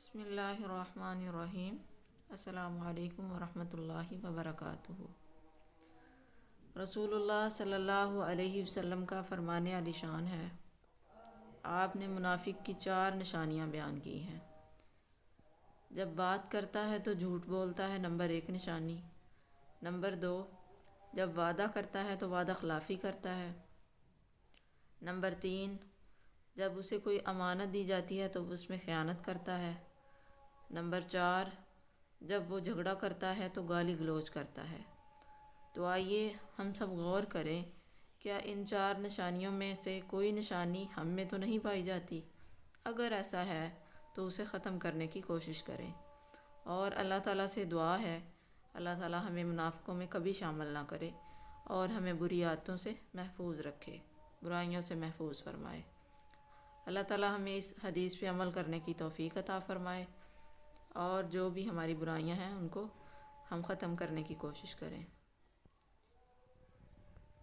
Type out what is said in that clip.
بسم اللہ الرحمن الرحیم۔ السلام علیکم ورحمۃ اللہ وبرکاتہ۔ رسول اللہ صلی اللہ علیہ وسلم کا فرمان عالی شان ہے۔ آپ نے منافق کی 4 نشانیاں بیان کی ہیں۔ جب بات کرتا ہے تو جھوٹ بولتا ہے، نمبر 1 نشانی۔ نمبر 2، جب وعدہ کرتا ہے تو وعدہ خلافی کرتا ہے۔ نمبر 3، جب اسے کوئی امانت دی جاتی ہے تو وہ اس میں خیانت کرتا ہے۔ نمبر 4، جب وہ جھگڑا کرتا ہے تو گالی گلوچ کرتا ہے۔ تو آئیے ہم سب غور کریں، کیا ان 4 نشانیوں میں سے کوئی نشانی ہم میں تو نہیں پائی جاتی؟ اگر ایسا ہے تو اسے ختم کرنے کی کوشش کریں، اور اللہ تعالیٰ سے دعا ہے اللہ تعالیٰ ہمیں منافقوں میں کبھی شامل نہ کرے اور ہمیں بری عادتوں سے محفوظ رکھے، برائیوں سے محفوظ فرمائے۔ اللہ تعالیٰ ہمیں اس حدیث پہ عمل کرنے کی توفیق عطا فرمائے، اور جو بھی ہماری برائیاں ہیں ان کو ہم ختم کرنے کی کوشش کریں۔